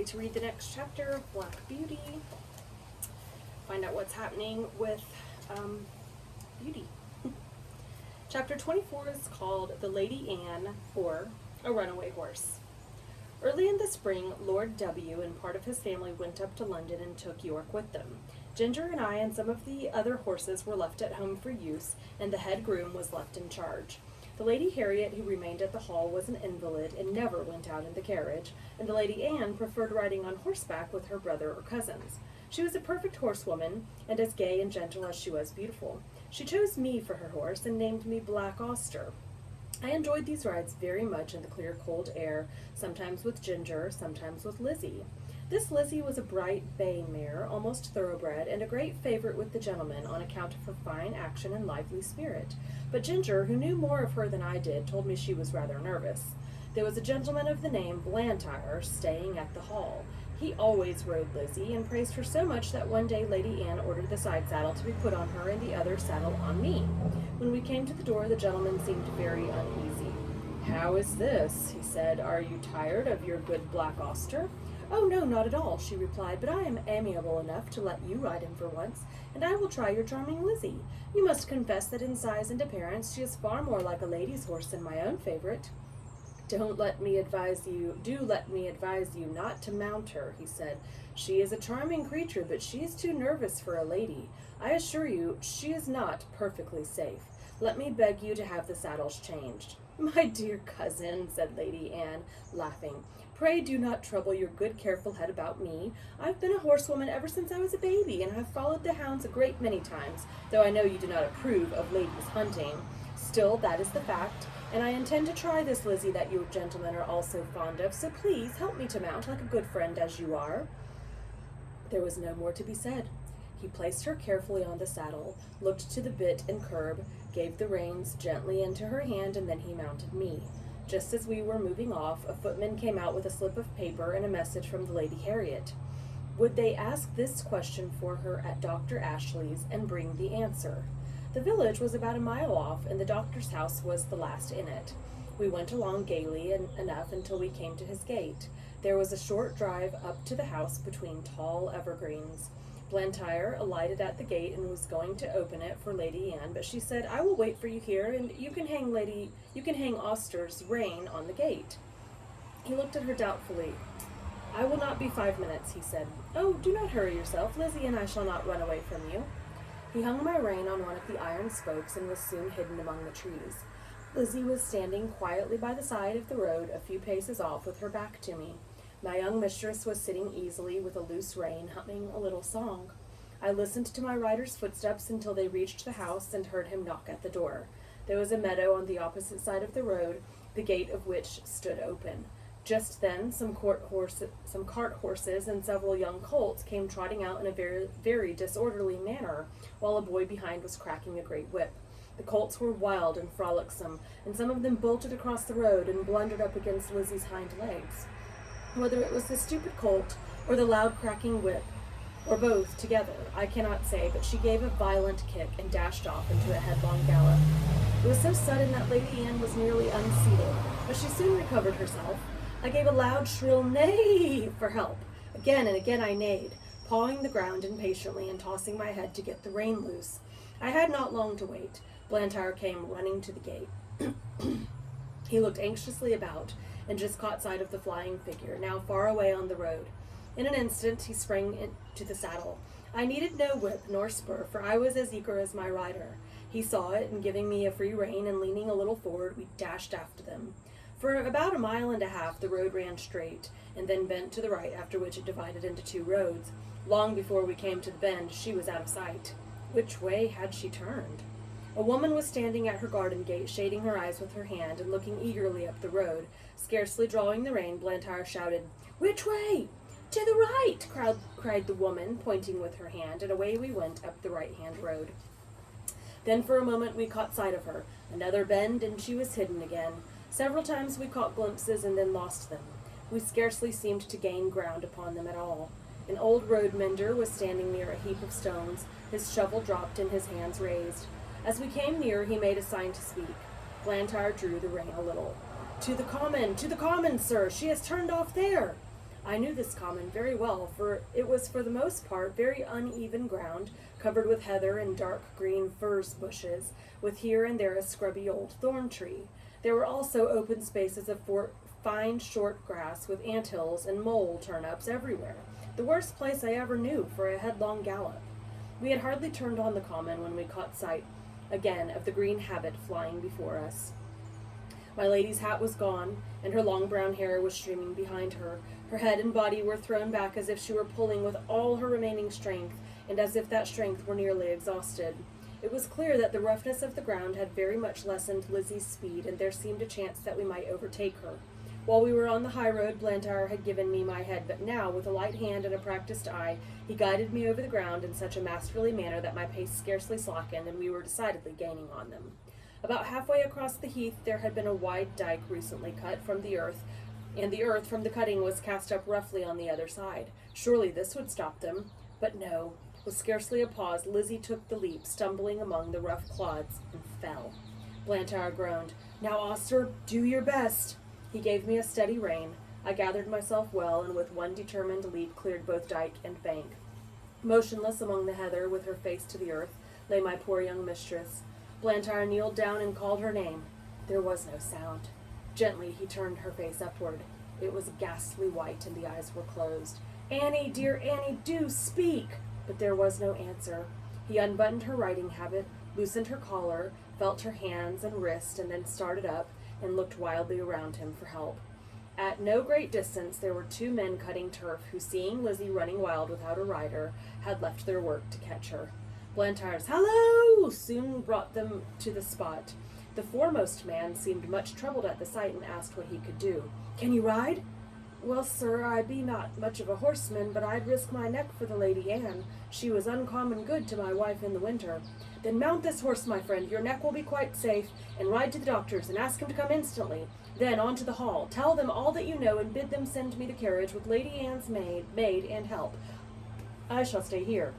ready to read the next chapter of Black Beauty. Find out what's happening with Beauty. Chapter 24 is called The Lady Anne, or A Runaway Horse. Early in the spring, Lord W. and part of his family went up to London and took York with them. Ginger and I and some of the other horses were left at home for use, and the head groom was left in charge. The Lady Harriet, who remained at the hall, was an invalid and never went out in the carriage, and the Lady Anne preferred riding on horseback with her brother or cousins. She was a perfect horsewoman, and as gay and gentle as she was beautiful. She chose me for her horse and named me Black Auster. I enjoyed these rides very much in the clear, cold air, sometimes with Ginger, sometimes with Lizzie. This Lizzie was a bright bay mare, almost thoroughbred, and a great favorite with the gentlemen on account of her fine action and lively spirit. But Ginger, who knew more of her than I did, told me she was rather nervous. There was a gentleman of the name Blantyre staying at the hall. He always rode Lizzie, and praised her so much that one day Lady Anne ordered the side saddle to be put on her and the other saddle on me. When we came to the door, the gentleman seemed very uneasy. "How is this?" he said. "Are you tired of your good Black Auster?" "Oh, no, not at all," she replied, "but I am amiable enough to let you ride him for once, and I will try your charming Lizzie. You must confess that in size and appearance she is far more like a lady's horse than my own favorite." Do let me advise you not to mount her," he said. "She is a charming creature, but she is too nervous for a lady. I assure you she is not perfectly safe. Let me beg you to have the saddles changed." "My dear cousin," said Lady Anne, laughing, "pray do not trouble your good careful head about me. I've been a horsewoman ever since I was a baby, and have followed the hounds a great many times, though I know you do not approve of ladies hunting. Still, that is the fact, and I intend to try this Lizzie that you gentlemen are all so fond of, so please help me to mount like a good friend as you are." There was no more to be said. He placed her carefully on the saddle, looked to the bit and curb, gave the reins gently into her hand, and then he mounted me. Just as we were moving off, a footman came out with a slip of paper and a message from the Lady Harriet. Would they ask this question for her at Dr. Ashley's and bring the answer? The village was about a mile off, and the doctor's house was the last in it. We went along gaily enough until we came to his gate. There was a short drive up to the house between tall evergreens. Blantyre alighted at the gate and was going to open it for Lady Anne, but she said, "I will wait for you here, and you can hang Auster's rein on the gate." He looked at her doubtfully. "I will not be 5 minutes," he said. "Oh, do not hurry yourself. Lizzie and I shall not run away from you." He hung my rein on one of the iron spokes and was soon hidden among the trees. Lizzie was standing quietly by the side of the road a few paces off with her back to me. My young mistress was sitting easily with a loose rein, humming a little song. I listened to my rider's footsteps until they reached the house and heard him knock at the door. There was a meadow on the opposite side of the road, the gate of which stood open. Just then some cart horses and several young colts came trotting out in a very, very disorderly manner, while a boy behind was cracking a great whip. The colts were wild and frolicsome, and some of them bolted across the road and blundered up against Lizzie's hind legs. Whether it was the stupid colt, or the loud cracking whip, or both together, I cannot say, but she gave a violent kick and dashed off into a headlong gallop. It was so sudden that Lady Anne was nearly unseated, but she soon recovered herself. I gave a loud, shrill neigh for help. Again and again I neighed, pawing the ground impatiently and tossing my head to get the rein loose. I had not long to wait. Blantyre came running to the gate. He looked anxiously about, and just caught sight of the flying figure, now far away on the road. In an instant he sprang into the saddle. I needed no whip nor spur, for I was as eager as my rider. He saw it, and giving me a free rein and leaning a little forward, we dashed after them. For about 1.5 miles the road ran straight, and then bent to the right, after which it divided into 2 roads. Long before we came to the bend, she was out of sight. Which way had she turned? A woman was standing at her garden gate, shading her eyes with her hand, and looking eagerly up the road. Scarcely drawing the rein, Blantyre shouted, "Which way?" "To the right," cried the woman, pointing with her hand, and away we went up the right-hand road. Then for a moment we caught sight of her. Another bend, and she was hidden again. Several times we caught glimpses and then lost them. We scarcely seemed to gain ground upon them at all. An old road mender was standing near a heap of stones, his shovel dropped and his hands raised. As we came near, he made a sign to speak. Blantyre drew the rein a little. To the common, sir! She has turned off there!" I knew this common very well, for it was for the most part very uneven ground, covered with heather and dark green furze bushes, with here and there a scrubby old thorn tree. There were also open spaces of fine short grass, with anthills and mole turnips everywhere, the worst place I ever knew for a headlong gallop. We had hardly turned on the common when we caught sight again of the green habit flying before us. My lady's hat was gone, and her long brown hair was streaming behind her. Her head and body were thrown back as if she were pulling with all her remaining strength, and as if that strength were nearly exhausted. It was clear that the roughness of the ground had very much lessened Lizzie's speed, and there seemed a chance that we might overtake her. While we were on the high road, Blantyre had given me my head, but now, with a light hand and a practised eye, he guided me over the ground in such a masterly manner that my pace scarcely slackened, and we were decidedly gaining on them. About halfway across the heath there had been a wide dike recently cut from the earth, and the earth from the cutting was cast up roughly on the other side. Surely this would stop them. But no. With scarcely a pause, Lizzie took the leap, stumbling among the rough clods, and fell. Blantyre groaned. "Now, Oster, do your best." He gave me a steady rein. I gathered myself well, and with one determined leap cleared both dike and bank. Motionless among the heather, with her face to the earth, lay my poor young mistress. Blantyre kneeled down and called her name. There was no sound. Gently he turned her face upward. It was ghastly white, and the eyes were closed. "Annie, dear Annie, do speak!" But there was no answer. He unbuttoned her riding habit, loosened her collar, felt her hands and wrist, and then started up and looked wildly around him for help. At no great distance there were two men cutting turf, who, seeing Lizzie running wild without a rider, had left their work to catch her. Blantyre's "Hallo!" soon brought them to the spot. The foremost man seemed much troubled at the sight, and asked what he could do. "Can you ride?" "Well, sir, I be not much of a horseman, but I'd risk my neck for the Lady Anne. She was uncommon good to my wife in the winter." "Then mount this horse, my friend, your neck will be quite safe, and ride to the doctor's, and ask him to come instantly. Then on to the hall. Tell them all that you know, and bid them send me the carriage with Lady Anne's maid and help. I shall stay here."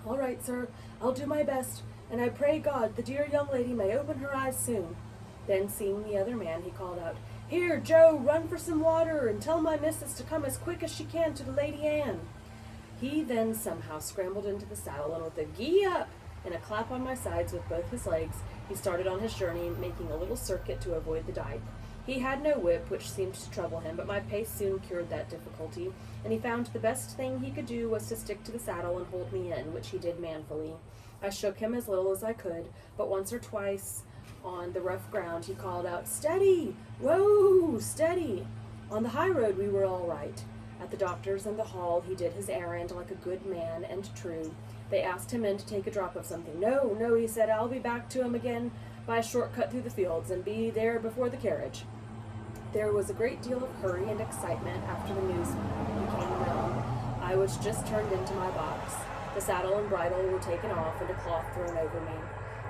"All right, sir, I'll do my best, and I pray God the dear young lady may open her eyes soon." Then, seeing the other man, he called out, "Here, Joe, run for some water, and tell my missus to come as quick as she can to the Lady Anne." He then somehow scrambled into the saddle, and with a "Gee up!" and a clap on my sides with both his legs, he started on his journey, making a little circuit to avoid the dike. He had no whip, which seemed to trouble him, but my pace soon cured that difficulty, and he found the best thing he could do was to stick to the saddle and hold me in, which he did manfully. I shook him as little as I could, but once or twice on the rough ground he called out, "Steady! Whoa! Steady!" On the high road we were all right. At the doctor's and the hall he did his errand like a good man and true. They asked him in to take a drop of something. No, he said, "I'll be back to him again by a short cut through the fields, and be there before the carriage." There was a great deal of hurry and excitement after the news became known. I was just turned into my box. The saddle and bridle were taken off, and a cloth thrown over me.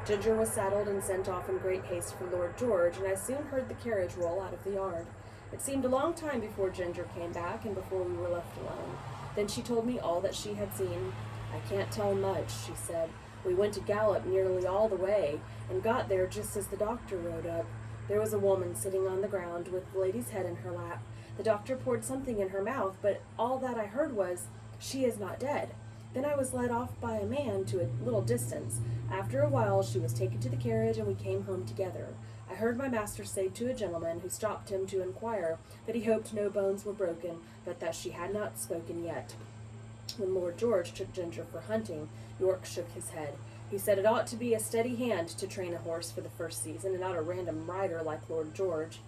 Ginger was saddled and sent off in great haste for Lord George, and I soon heard the carriage roll out of the yard. It seemed a long time before Ginger came back, and before we were left alone. Then she told me all that she had seen. "I can't tell much," she said. "We went a gallop nearly all the way, and got there just as the doctor rode up. There was a woman sitting on the ground with the lady's head in her lap. The doctor poured something in her mouth, but all that I heard was, 'She is not dead.' Then I was led off by a man to a little distance. After a while she was taken to the carriage, and we came home together. I heard my master say to a gentleman who stopped him to inquire that he hoped no bones were broken, but that she had not spoken yet. When Lord George took Ginger for hunting, York shook his head. He said it ought to be a steady hand to train a horse for the first season, and not a random rider like Lord George.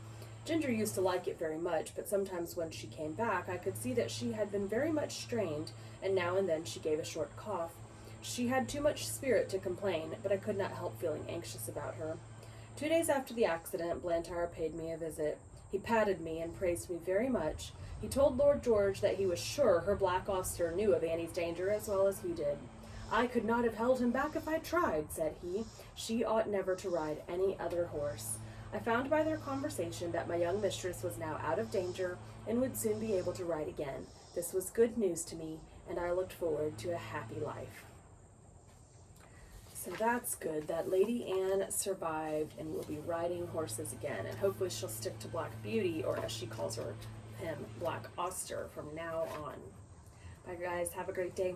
Ginger used to like it very much, but sometimes when she came back I could see that she had been very much strained, and now and then she gave a short cough. She had too much spirit to complain, but I could not help feeling anxious about her. 2 days after the accident, Blantyre paid me a visit. He patted me and praised me very much. He told Lord George that he was sure her black Oster knew of Annie's danger as well as he did. "I could not have held him back if I tried," said he. "She ought never to ride any other horse." I found by their conversation that my young mistress was now out of danger and would soon be able to ride again. This was good news to me, and I looked forward to a happy life. So that's good, that Lady Anne survived and will be riding horses again, and hopefully she'll stick to Black Beauty, or as she calls her, him Black Oster from now on. Bye guys, have a great day.